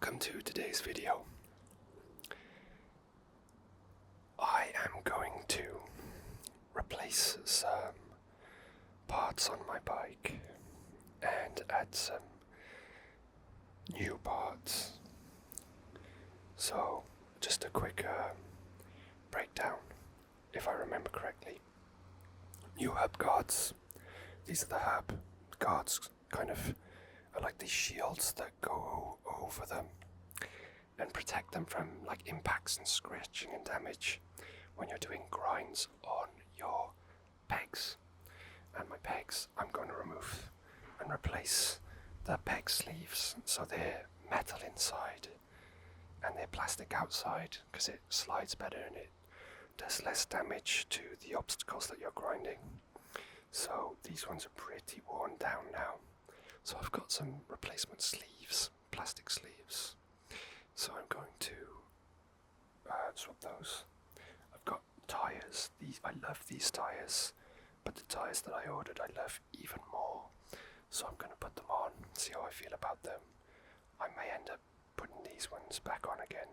Welcome to today's video. I am going to replace some parts on my bike and add some new parts. So, just a quick breakdown, if I remember correctly. New hub guards. These are the hub guards, kind of are like these shields that go over them and protect them from like impacts and scratching and damage when you're doing grinds on your pegs. And my pegs I'm going to remove and replace the peg sleeves, so they're metal inside and they're plastic outside because it slides better and it does less damage to the obstacles that you're grinding. So these ones are pretty worn down now. So I've got some replacement sleeves, plastic sleeves. So I'm going to swap those. I've got tyres. I love these tyres, but the tyres that I ordered I love even more. So I'm going to put them on, see how I feel about them. I may end up putting these ones back on again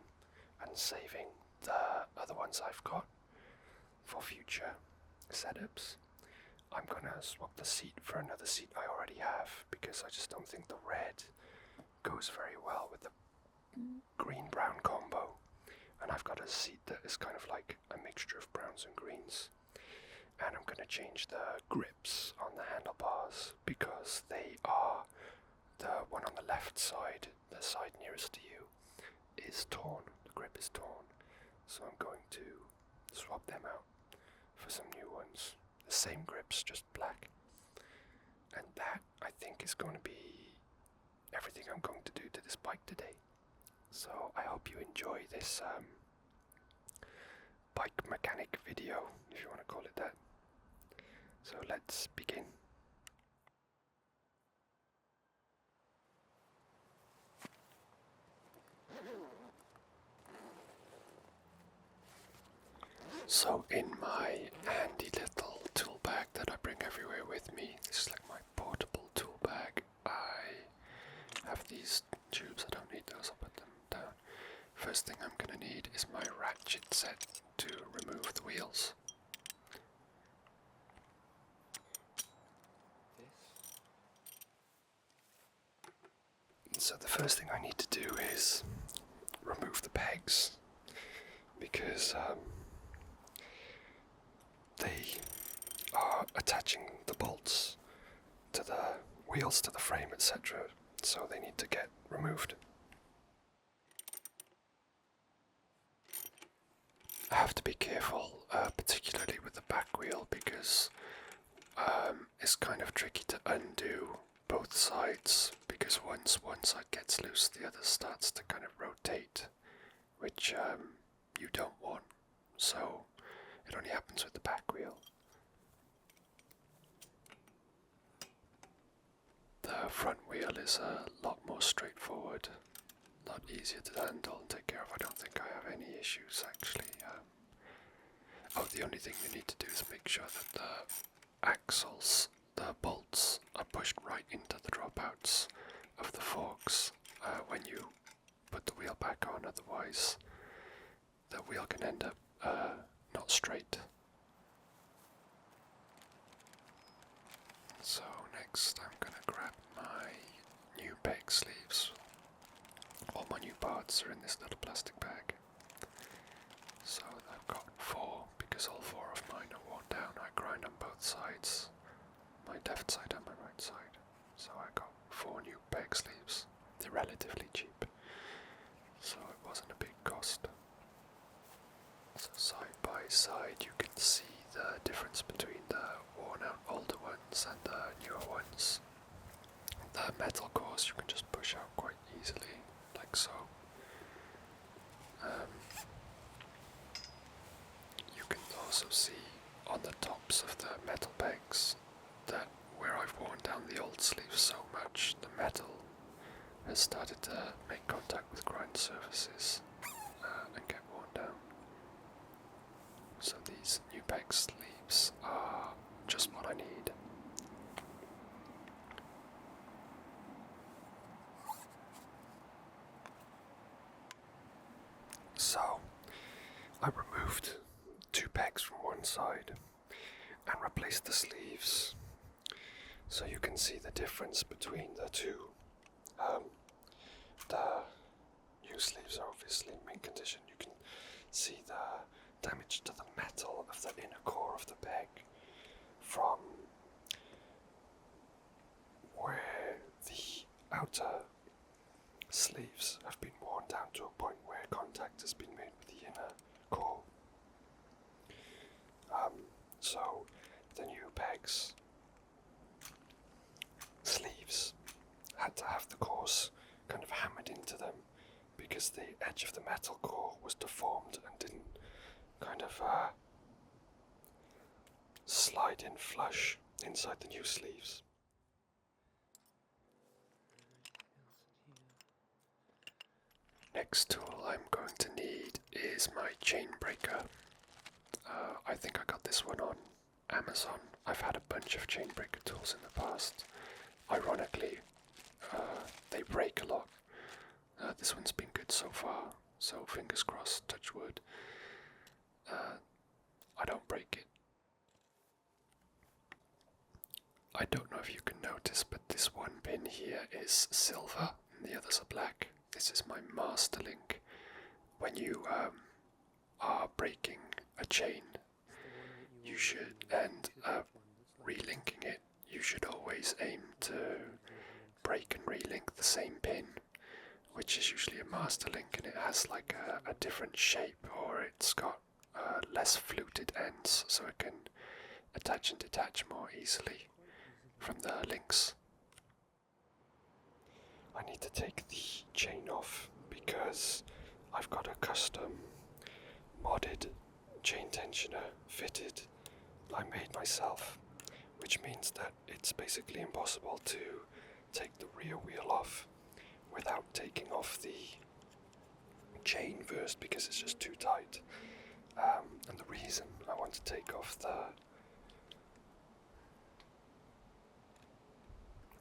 and saving the other ones I've got for future setups. I'm gonna swap the seat for another seat I already have because I just don't think the red goes very well with the green-brown combo. And I've got a seat that is kind of like a mixture of browns and greens. And I'm gonna change the grips on the handlebars because they are, the one on the left side, the side nearest to you, is torn. The grip is torn. So I'm going to swap them out for some new ones. The same grips, just black. And that, I think, is going to be everything I'm going to do to this bike today. So I hope you enjoy this bike mechanic video, if you want to call it that. So let's begin. So in my handy little tool bag that I bring everywhere with me, this is like my portable tool bag. I have these tubes, I don't need those, I'll put them down. First thing I'm going to need is my ratchet set to remove the wheels. So the first thing I need to do is remove the pegs because they are attaching the bolts to the wheels, to the frame, etc. So they need to get removed. I have to be careful, particularly with the back wheel, because it's kind of tricky to undo both sides, because once one side gets loose, the other starts to kind of rotate, which you don't want. So it only happens with the back wheel. The front wheel is a lot more straightforward, a lot easier to handle and take care of. I don't think I have any issues actually. The only thing you need to do is make sure that the axles, the bolts, are pushed right into the dropouts of the forks when you put the wheel back on, otherwise the wheel can end up not straight. So next I'm gonna grab my new peg sleeves. All my new parts are in this little plastic bag. So I've got 4 because all 4 of mine are worn down. I grind on both sides, my left side and my right side. So I got 4 new peg sleeves. They're relatively cheap, so it wasn't a big cost. So side by side you can see the difference between the worn out older ones and the newer ones. The metal cores you can just push out quite easily, like so. You can also see on the tops of the metal pegs that where I've worn down the old sleeves so much, the metal has started to make contact with grind surfaces and get worn down. So these new peg sleeves are just what I need. pegs from one side and replace the sleeves, so you can see the difference between the two. The new sleeves are obviously in mint condition. You can see the damage to the metal of the inner core of the peg from where the outer sleeves have been worn down to a point where contact has been made with the inner core. So the new pegs sleeves had to have the cores kind of hammered into them because the edge of the metal core was deformed and didn't kind of slide in flush inside the new sleeves. Next tool I'm going to need is my chain breaker. I think I got this one on Amazon. I've had a bunch of chain breaker tools in the past. Ironically, they break a lot. This one's been good so far, so fingers crossed, touch wood. I don't break it. I don't know if you can notice, but this one pin here is silver and the others are black. This is my master link. When you are breaking a chain, you should, and relinking it, you should always aim to break and relink the same pin, which is usually a master link, and it has like a different shape, or it's got less fluted ends, so it can attach and detach more easily from the links. I need to take the chain off because I've got a custom modded chain tensioner fitted I made myself, which means that it's basically impossible to take the rear wheel off without taking off the chain first because it's just too tight. And the reason I want to take off the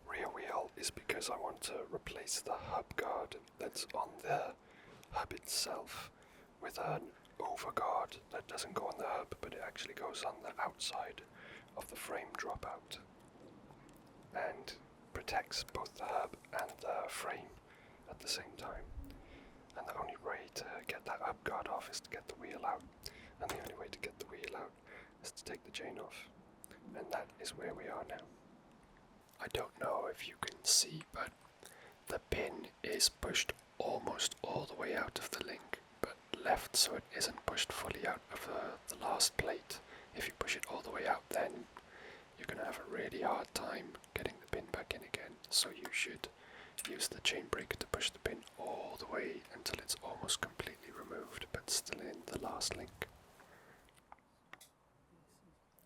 rear wheel is because I want to replace the hub guard that's on the hub itself with an overguard that doesn't go on the hub, but it actually goes on the outside of the frame dropout and protects both the hub and the frame at the same time. And the only way to get that hub guard off is to get the wheel out, and the only way to get the wheel out is to take the chain off, and that is where we are now. I don't know if you can see, but the pin is pushed almost all the way out of the link, but left so it isn't pushed fully out of the last plate. If you push it all the way out, then you're going to have a really hard time getting the pin back in again, so you should use the chain breaker to push the pin all the way until it's almost completely removed, but still in the last link.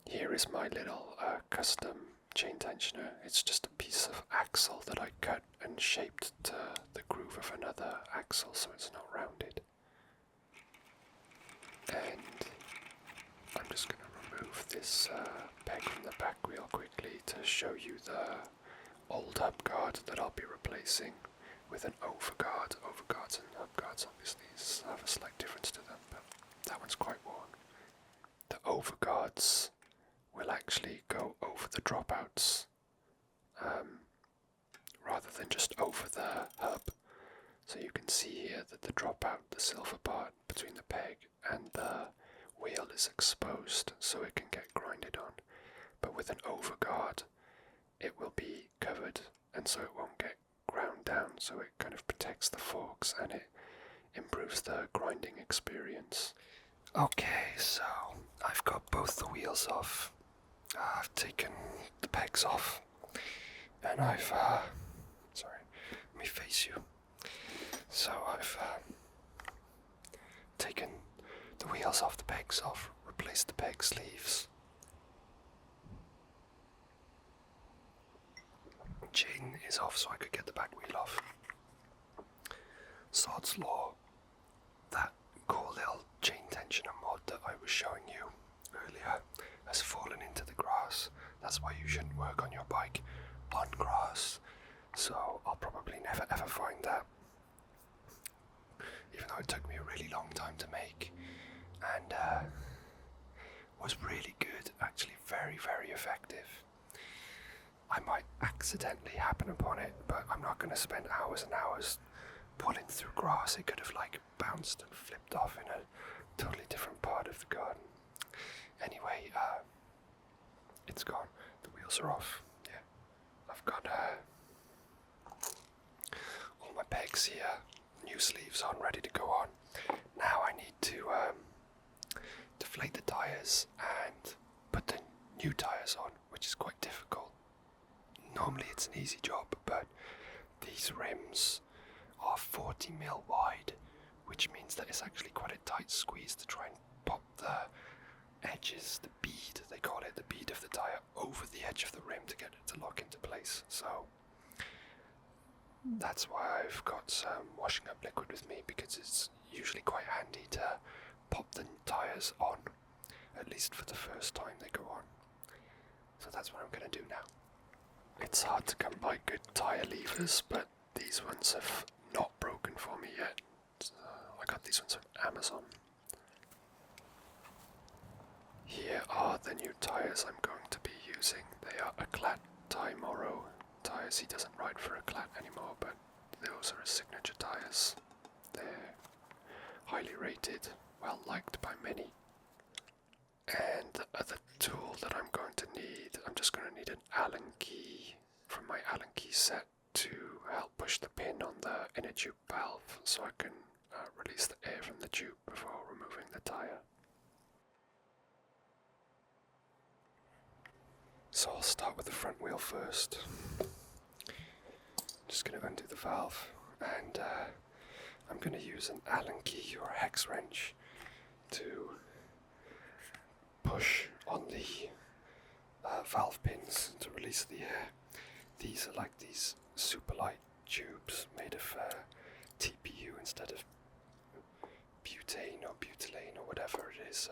Here is my little custom chain tensioner. It's just a piece of axle that I cut and shaped to the groove of another axle so it's not rounded. And I'm just going to remove this peg from the back wheel quickly to show you the old hub guard that I'll be replacing with an overguard. Overguards and hub guards obviously have a slight difference to them, but that one's quite worn. The overguards will actually go over the dropouts rather than just over the hub. So you can see here that the dropout, the silver part between the peg and the wheel is exposed so it can get grinded on. But with an overguard, it will be covered and so it won't get ground down, so it kind of protects the forks and it improves the grinding experience. Okay, so I've got both the wheels off. I've taken the pegs off, and I've, sorry, let me face you. So I've taken the wheels off the pegs off, replaced the peg sleeves. Chain is off so I could get the back wheel off. Sod's Law, that cool little chain tensioner mod that I was showing you earlier, has fallen into the grass. That's why you shouldn't work on your bike on grass. So I'll probably never ever find that, even though it took me a really long time to make. And was really good, actually very, very effective. I might accidentally happen upon it, but I'm not going to spend hours and hours pulling through grass. It could have like bounced and flipped off in a totally different part of the garden. Anyway, it's gone. The wheels are off. Yeah, I've got all my pegs here, new sleeves on, ready to go on. Now I need to deflate the tyres and put the new tyres on, which is quite difficult. Normally it's an easy job, but these rims are 40mm wide, which means that it's actually quite a tight squeeze to try and pop the edges, the bead, they call it, the bead of the tyre, over the edge of the rim to get it to lock into place. So that's why I've got some washing up liquid with me, because it's usually quite handy to pop the tyres on, at least for the first time they go on. So that's what I'm going to do now. It's hard to come by good tyre levers, but these ones have not broken for me yet. So I got these ones from Amazon. Here are the new tyres I'm going to be using. They are Eclat Ty Morrow tyres. He doesn't ride for Eclat anymore, but those are his signature tyres. They're highly rated, well liked by many. And the other tool that I'm going to need, I'm just going to need an Allen key from my Allen key set to help push the pin on the inner tube valve so I can release the air from the tube before removing the tyre. So I'll start with the front wheel first. Just going to undo the valve, and I'm going to use an Allen key or a hex wrench to push on the valve pins to release the air. These are like these super light tubes made of TPU instead of butane or butylene or whatever it is.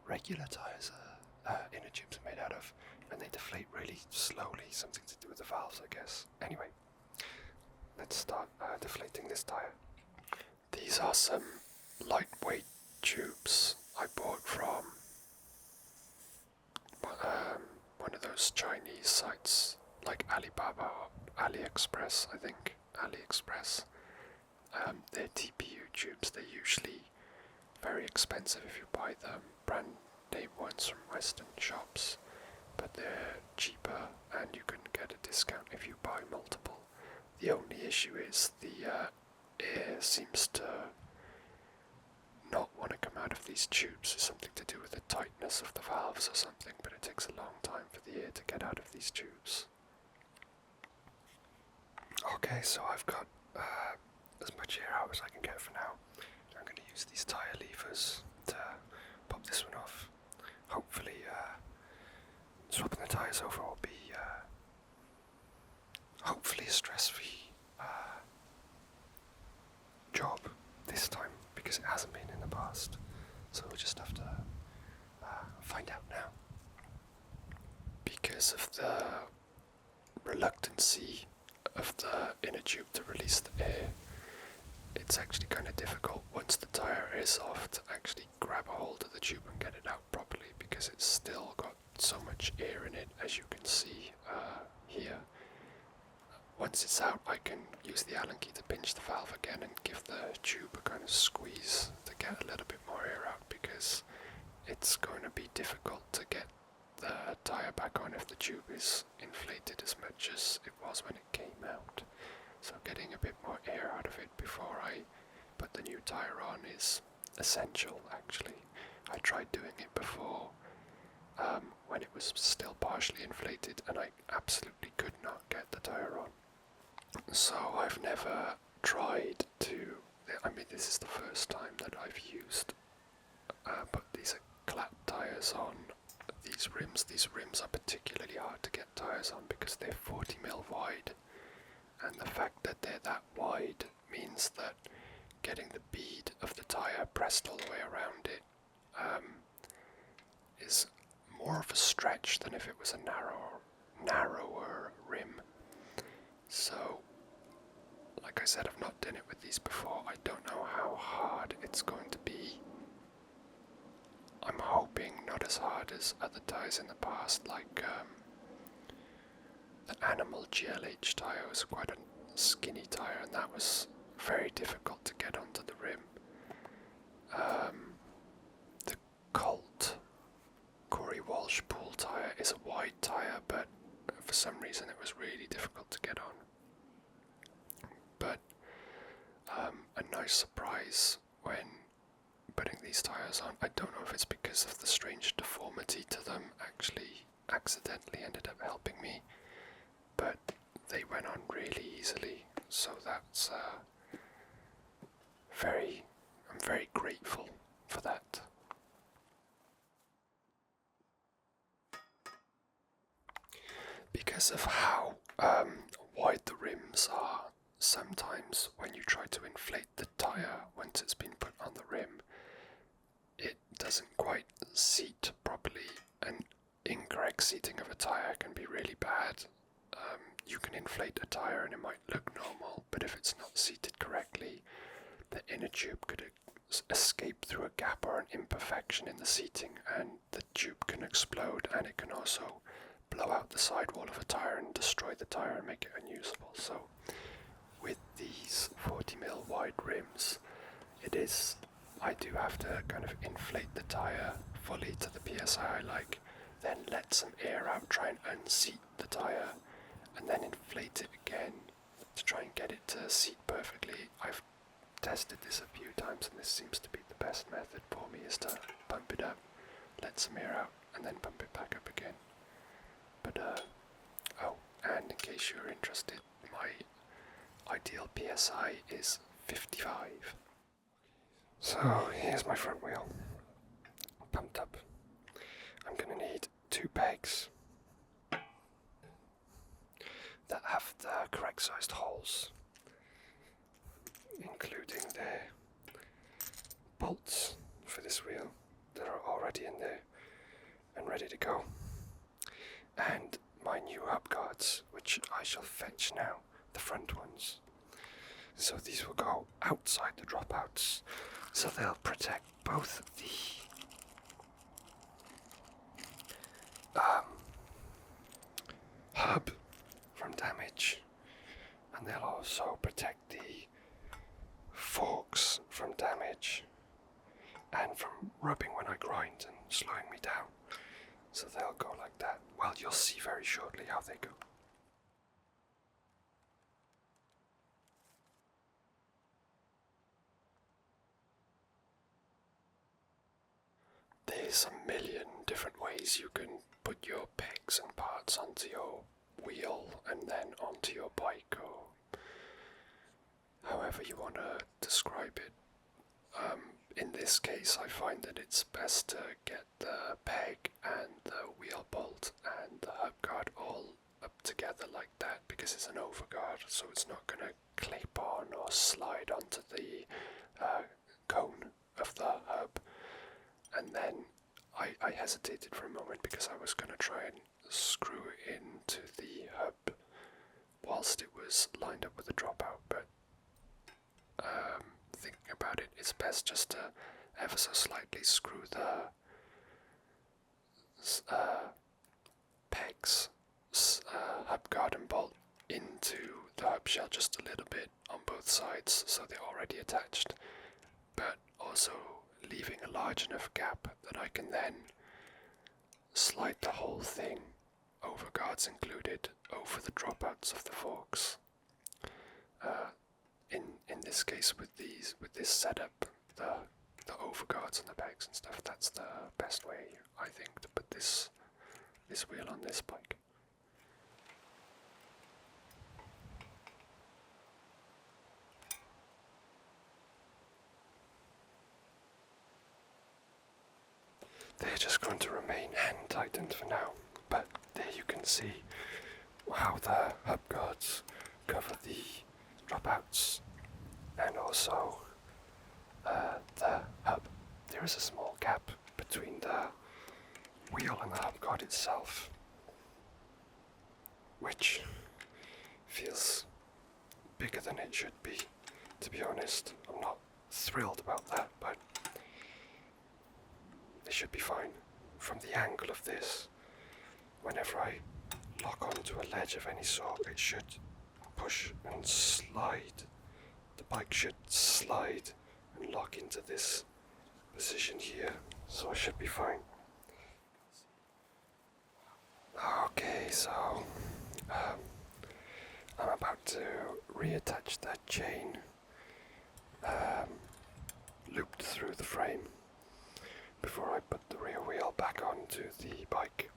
Regular tyres inner tubes are made out of, and they deflate really slowly, something to do with the valves, I guess. Anyway, let's start deflating this tyre. These are some lightweight tubes I bought from one of those Chinese sites like Alibaba or AliExpress, I think. AliExpress. They're TPU tubes. They're usually very expensive if you buy them brand name ones from Western shops, but they're cheaper and you can get a discount if you buy multiple. The only issue is the air seems to not want to come out of these tubes. It's something to do with the tightness of the valves or something, but it takes a long time for the air to get out of these tubes. Okay, so I've got as much air out as I can get for now. I'm going to use these tyre levers to pop this one off. Hopefully swapping the tyres over will be hopefully a stress-free job this time, because it hasn't been in the past. So we'll just have to find out now. Because of the reluctancy of the inner tube to release the air, it's actually kind of difficult once the tyre is off to actually grab a hold of the tube and get it out properly, because it's still got so much air in it, as you can see here. Once it's out, I can use the Allen key to pinch the valve again and give the tube a kind of squeeze to get a little bit more air out, because it's going to be difficult to get the tyre back on if the tube is inflated as much as it was when it came out. So getting a bit more air out of it before I put the new tyre on is essential, actually. I tried doing it before when it was still partially inflated, and I absolutely could not get the tyre on. So I've never tried to, I mean, this is the first time that I've used put these Eclat tyres on these rims. These rims are particularly hard to get tyres on because they're 40mm wide, and the fact that they're that wide means that getting the bead of the tyre pressed all the way around it is more of a stretch than if it was a narrower rim. So, like I said, I've not done it with these before. I don't know how hard it's going to be. I'm hoping not as hard as other tyres in the past, like the Animal GLH tyre was quite a skinny tyre, and that was very difficult to get onto the rim. The Colt Corey Walsh pool tyre is a wide tyre, but for some reason it was really difficult to get on. But a nice surprise when putting these tyres on. I don't know if it's because of the strange deformity to them, actually accidentally ended up helping me, but they went on really easily, so that's I'm very grateful for that. Because of how wide the rims are, sometimes when you try to inflate the tyre once it's been put on the rim, it doesn't quite seat properly, and incorrect seating of a tyre can be really bad. You can inflate a tyre and it might look normal, but if it's not seated correctly, the inner tube could escape through a gap or an imperfection in the seating, and the tube can explode, and it can also blow out the sidewall of a tyre and destroy the tyre and make it unusable. So with these 40mm wide rims, I do have to kind of inflate the tyre fully to the PSI I like, then let some air out, try and unseat the tyre, and then inflate it again to try and get it to seat perfectly. I've tested this a few times, and this seems to be the best method for me, is to pump it up, let some air out, and then pump it back up again. But and in case you're interested, my ideal PSI is 55. So here's my front wheel, pumped up. I'm gonna need 2 pegs that have the correct sized holes, including the bolts for this wheel that are already in there and ready to go, and my new hub guards, which I shall fetch now, the front ones. So these will go outside the dropouts, so they'll protect both the hub from damage, and they'll also protect the forks from damage and from rubbing when I grind and slowing me down. So they'll go like that. Well, you'll see very shortly how they go. There's a million different ways you can put your pegs and parts onto your wheel and then onto your bike, or however you want to describe it. In this case, I find that it's best to get the peg and the wheel bolt and the hub guard all up together like that, because it's an overguard, so it's not going to clip on or slide onto the cone of the hub. And then I hesitated for a moment because I was going to try and screw into the hub whilst it was lined up with the dropout, but thinking about it, it's best just to ever so slightly screw the pegs, hub guard and bolt into the hub shell just a little bit on both sides, so they're already attached, but also leaving a large enough gap that I can then slide the whole thing, over guards included, over the dropouts of the forks. In this case, with this setup, the overguards and the pegs and stuff, that's the best way, I think, to put this wheel on this bike. They're just going to remain hand tightened for now, but there you can see how the hub guards cover the dropouts and also the hub. There is a small gap between the wheel and the hub guard itself, which feels bigger than it should be, to be honest. I'm not thrilled about that, but it should be fine. from the angle of this, whenever I lock onto a ledge of any sort, it should push and slide. The bike should slide and lock into this position here, so I should be fine. Okay, so I'm about to reattach that chain looped through the frame before I put the rear wheel back onto the bike.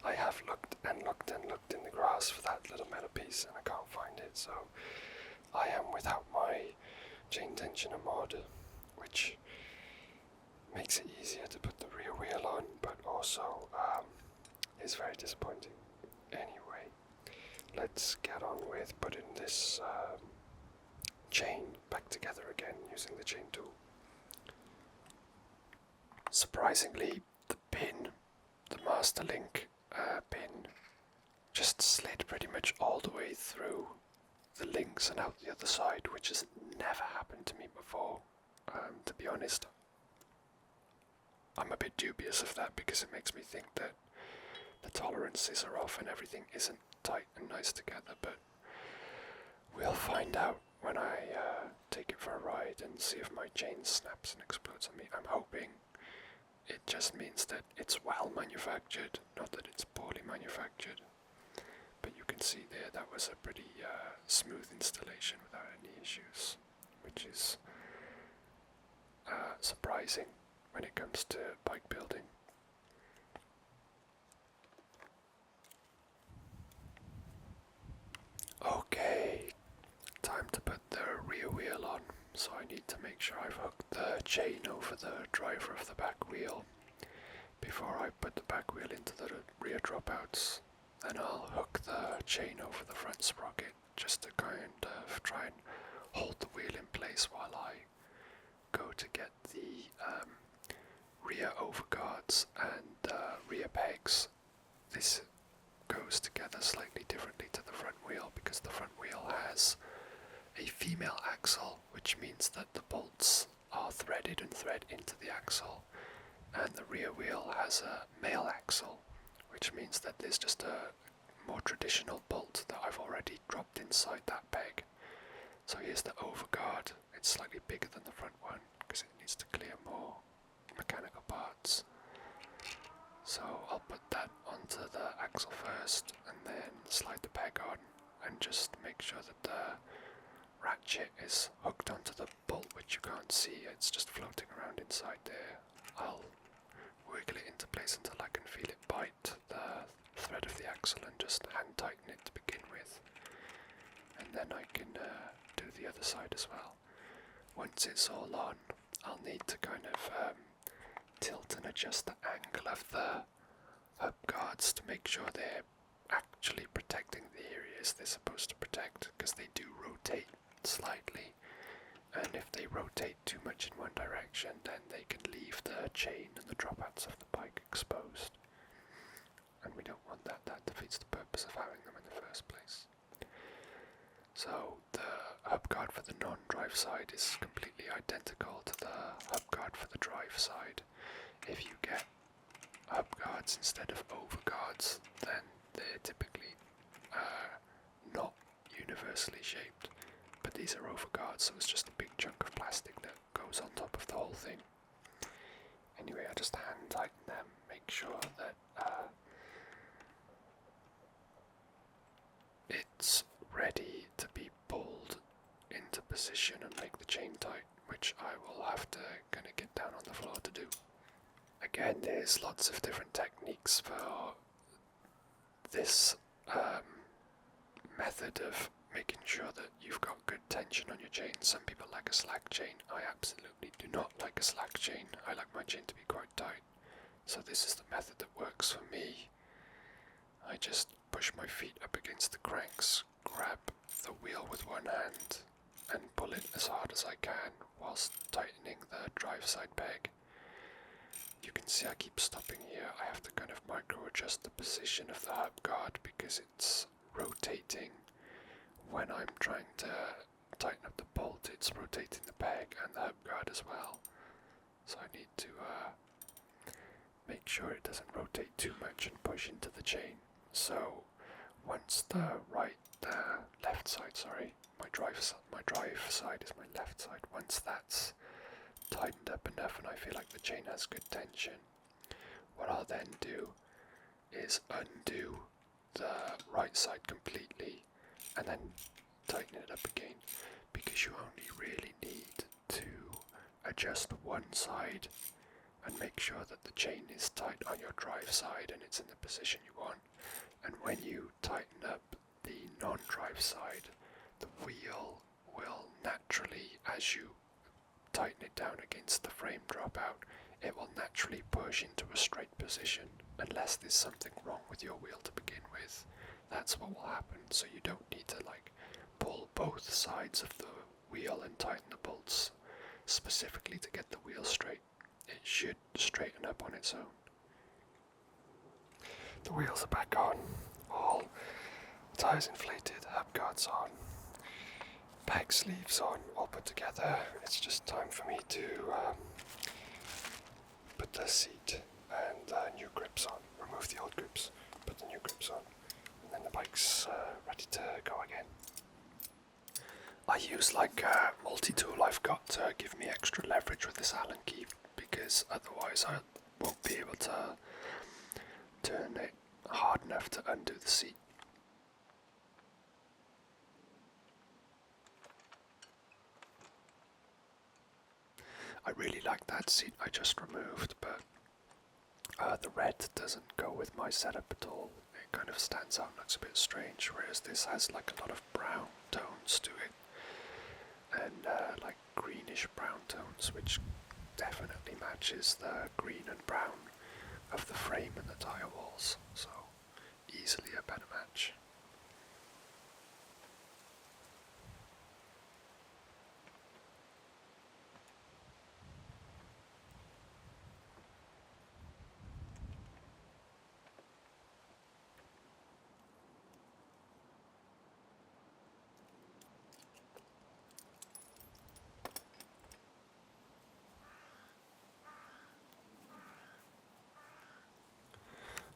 I have looked and looked and looked in the grass for that little metal piece and I can't find it, so I am without my chain tensioner mod, which makes it easier to put the rear wheel on, but also is very disappointing. Anyway, let's get on with putting this chain back together again using the chain tool. Surprisingly, the pin, the master link pin, just slid pretty much all the way through the links and out the other side, which has never happened to me before. To be honest, I'm a bit dubious of that because it makes me think that the tolerances are off and everything isn't tight and nice together, but we'll find out when I take it for a ride and see if my chain snaps and explodes on me. I'm hoping it just means that it's well manufactured, not that it's poorly manufactured. But you can see there that was a pretty smooth installation without any issues, which is surprising when it comes to bike building. Okay, time to put the rear wheel on, so I need to make sure I've hooked the chain over the driver of the back wheel before I put the back wheel into the rear dropouts. Then I'll hook the chain over the front sprocket just to kind of try and hold the wheel in place while I go to get the rear overguards and rear pegs. This goes together slightly differently to the front wheel because the front wheel has a female axle, which means that the bolts are threaded and thread into the axle, and the rear wheel has a male axle, which means that there's just a more traditional bolt that I've already dropped inside that peg. So here's the overguard. It's slightly bigger than the front one because it needs to clear more mechanical parts. So I'll put that onto the axle first and then slide the peg on and just make sure that the ratchet is hooked onto the bolt, which you can't see. It's just floating around inside there. I'll wiggle it into place until I can feel it bite the thread of the axle and just hand tighten it to begin with, and then I can do the other side as well. Once it's all on, I'll need to kind of tilt and adjust the angle of the hub guards to make sure they're actually protecting the areas they're supposed to protect, because they do rotate slightly, and if they rotate too much in one direction, then they can leave the chain and the dropouts of the bike exposed, and we don't want that. That defeats the purpose of having them in the first place. So the hub guard for the non-drive side is completely identical to the hub guard for the drive side. If you get hub guards instead of overguards, then they're typically not universally shaped, but these are overguards, so it's just a big chunk of plastic that goes on top of the whole thing. Anyway, I just hand tighten them, make sure that it's ready to be pulled into position and make the chain tight, which I will have to kind of get down on the floor to do. Again, there's lots of different techniques for this method of making sure that you've got good tension on your chain. Some people like a slack chain. I absolutely do not like a slack chain. I like my chain to be quite tight. So this is the method that works for me. I just push my feet up against the cranks, grab the wheel with one hand, and pull it as hard as I can whilst tightening the drive side peg. You can see I keep stopping here. I have to kind of micro adjust the position of the hub guard because it's rotating. When I'm trying to tighten up the bolt, it's rotating the peg and the hub guard as well. So I need to make sure it doesn't rotate too much and push into the chain. So once the left side, sorry, my drive side is my left side. Once that's tightened up enough and I feel like the chain has good tension, what I'll then do is undo the right side completely and then tighten it up again, because you only really need to adjust one side and make sure that the chain is tight on your drive side and it's in the position you want. And when you tighten up the non-drive side, the wheel will naturally, as you tighten it down against the frame dropout, it will naturally push into a straight position unless there's something wrong with your wheel to begin with. That's what will happen. So you don't need to pull both sides of the wheel and tighten the bolts specifically to get the wheel straight. It should straighten up on its own. The wheels are back on, all tyres inflated, hub guards on, peg sleeves on, all put together. It's just time for me to put the seat and new grips on, remove the old grips, put the new grips on, and then the bike's ready to go again. I use a multi-tool I've got to give me extra leverage with this Allen key, because otherwise I won't be able to turn it hard enough to undo the seat. I really like that seat I just removed, but the red doesn't go with my setup at all. It kind of stands out and looks a bit strange, whereas this has a lot of brown tones to it, and greenish brown tones, which definitely matches the green and brown of the frame and the tyre walls, so easily a better match.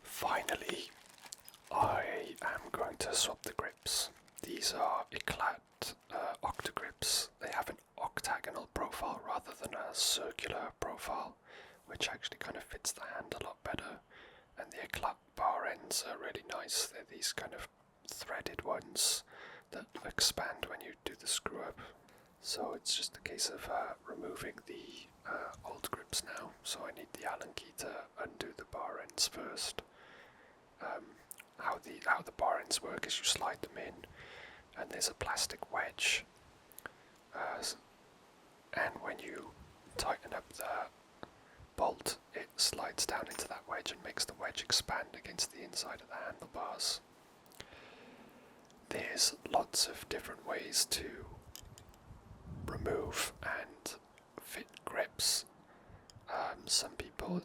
Finally, I am going to swap the grips. These are Eclat Octagrips. They have an octagonal profile rather than a circular profile, which actually kind of fits the hand a lot better. And the Eclat bar ends are really nice. They're these kind of threaded ones that expand when you do the screw up. So it's just a case of removing the old grips now. So I need the Allen key to undo the bar ends first. How the bar ends work is you slide them in, and there's a plastic wedge, and when you tighten up the bolt, it slides down into that wedge and makes the wedge expand against the inside of the handlebars. There's lots of different ways to remove and fit grips. Some people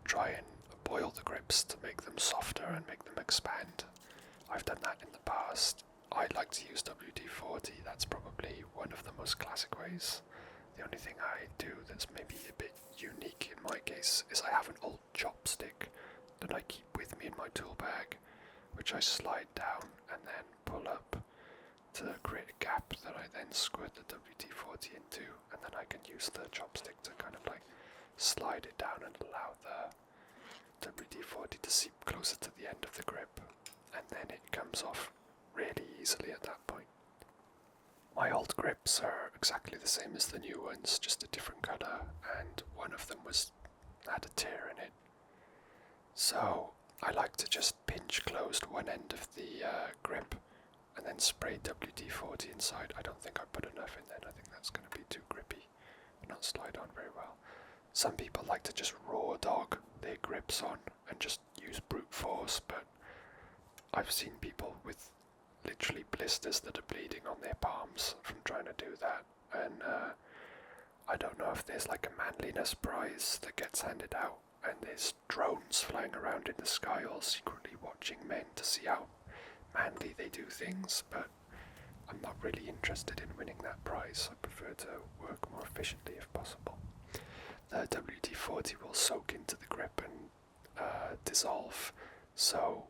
try and boil the grips to make them softer and make them expand. I've done that in the past. I like to use WD-40, that's probably one of the most classic ways. The only thing I do that's maybe a bit unique in my case is I have an old chopstick that I keep with me in my tool bag, which I slide down and then pull up to create a gap that I then squirt the WD-40 into, and then I can use the chopstick to kind of slide it down and allow the WD-40 to seep closer to the end of the grip, and then it comes off really easily at that point. My old grips are exactly the same as the new ones, just a different colour, and one of them had a tear in it. So I like to just pinch closed one end of the grip and then spray WD-40 inside. I don't think I put enough in then. I think that's going to be too grippy and not slide on very well. Some people like to just raw dog their grips on and just use brute force, but I've seen people with literally blisters that are bleeding on their palms from trying to do that, and I don't know if there's a manliness prize that gets handed out, and there's drones flying around in the sky all secretly watching men to see how manly they do things, but I'm not really interested in winning that prize. I prefer to work more efficiently if possible. The WD-40 will soak into the grip and dissolve. So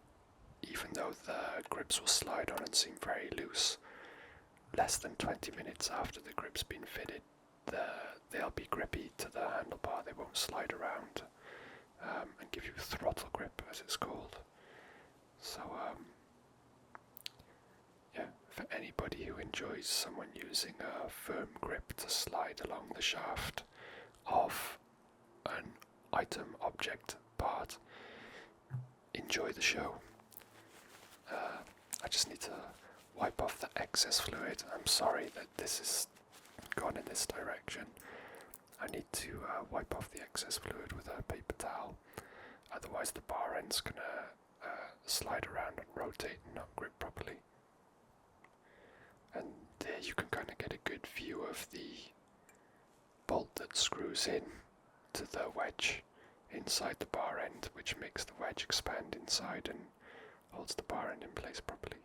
even though the grips will slide on and seem very loose, less than 20 minutes after the grip's been fitted, they'll be grippy to the handlebar. They won't slide around and give you throttle grip, as it's called. So, yeah, for anybody who enjoys someone using a firm grip to slide along the shaft of an item, object, part, enjoy the show. I just need to wipe off the excess fluid. I'm sorry that this has gone in this direction. I need to wipe off the excess fluid with a paper towel. Otherwise the bar end's gonna slide around and rotate and not grip properly. And there you can kind of get a good view of the bolt that screws in to the wedge inside the bar end, which makes the wedge expand inside and holds the bar end in place properly.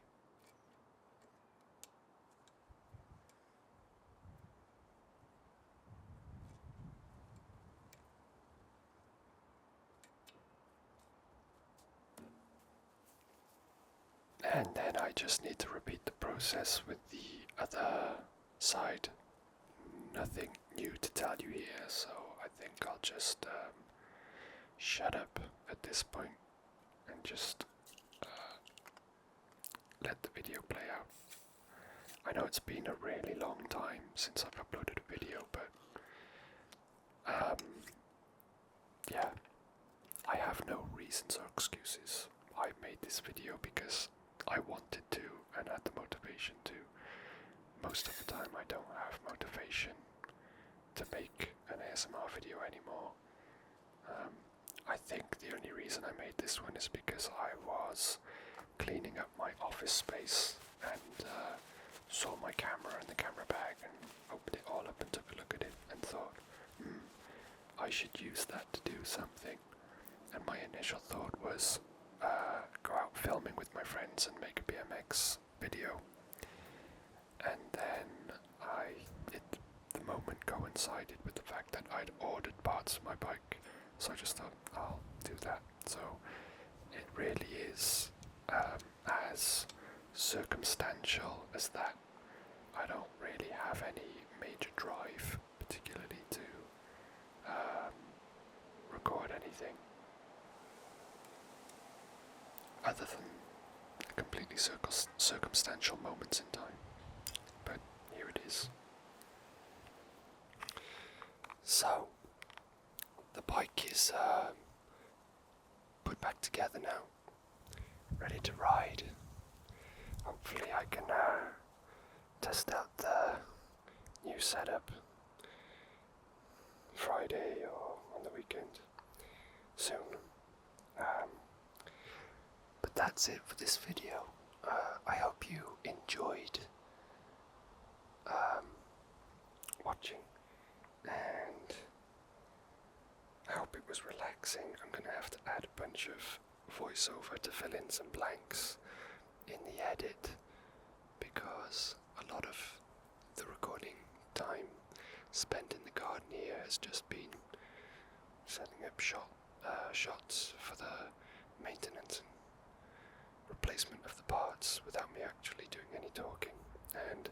And then I just need to repeat the process with the other side. Nothing new to tell you here, so I think I'll just shut up at this point and just let the video play out. I know it's been a really long time since I've uploaded a video, but yeah, I have no reasons or excuses. I made this video because I wanted to and had the motivation to. Most of the time I don't have motivation to make an ASMR video anymore. I think the only reason I made this one is because I was cleaning up my office space and saw my camera in the camera bag and opened it all up and took a look at it and thought, I should use that to do something. And my initial thought was go out filming with my friends and make a BMX video. And then the moment coincided with the fact that I'd ordered parts of my bike, so I just thought I'll do that. So it really is as circumstantial as that. I don't really have any major drive, particularly to record anything, other than completely circumstantial moments in time. But here it is. So, the bike is put back together now, ready to ride. Hopefully I can test out the new setup Friday or on the weekend soon. But that's it for this video. I hope you enjoyed watching, and I hope it was relaxing. I'm gonna have to add a bunch of voiceover to fill in some blanks in the edit, because a lot of the recording time spent in the garden here has just been setting up shots for the maintenance and replacement of the parts without me actually doing any talking. And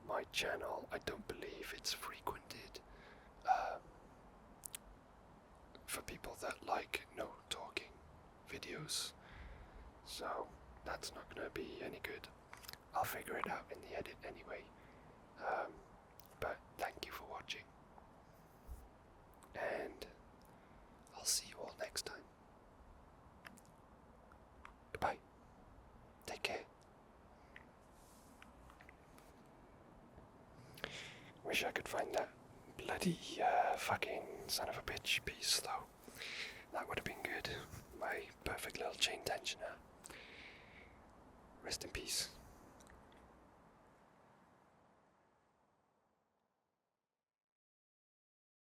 my channel, I don't believe it's frequented for people that like no talking videos, so that's not going to be any good. I'll figure it out in the edit anyway. But thank you for watching, and I'll see you all next time. Goodbye. Take care. Wish I could find that bloody fucking son of a bitch piece though. That would have been good. My perfect little chain tensioner. Rest in peace.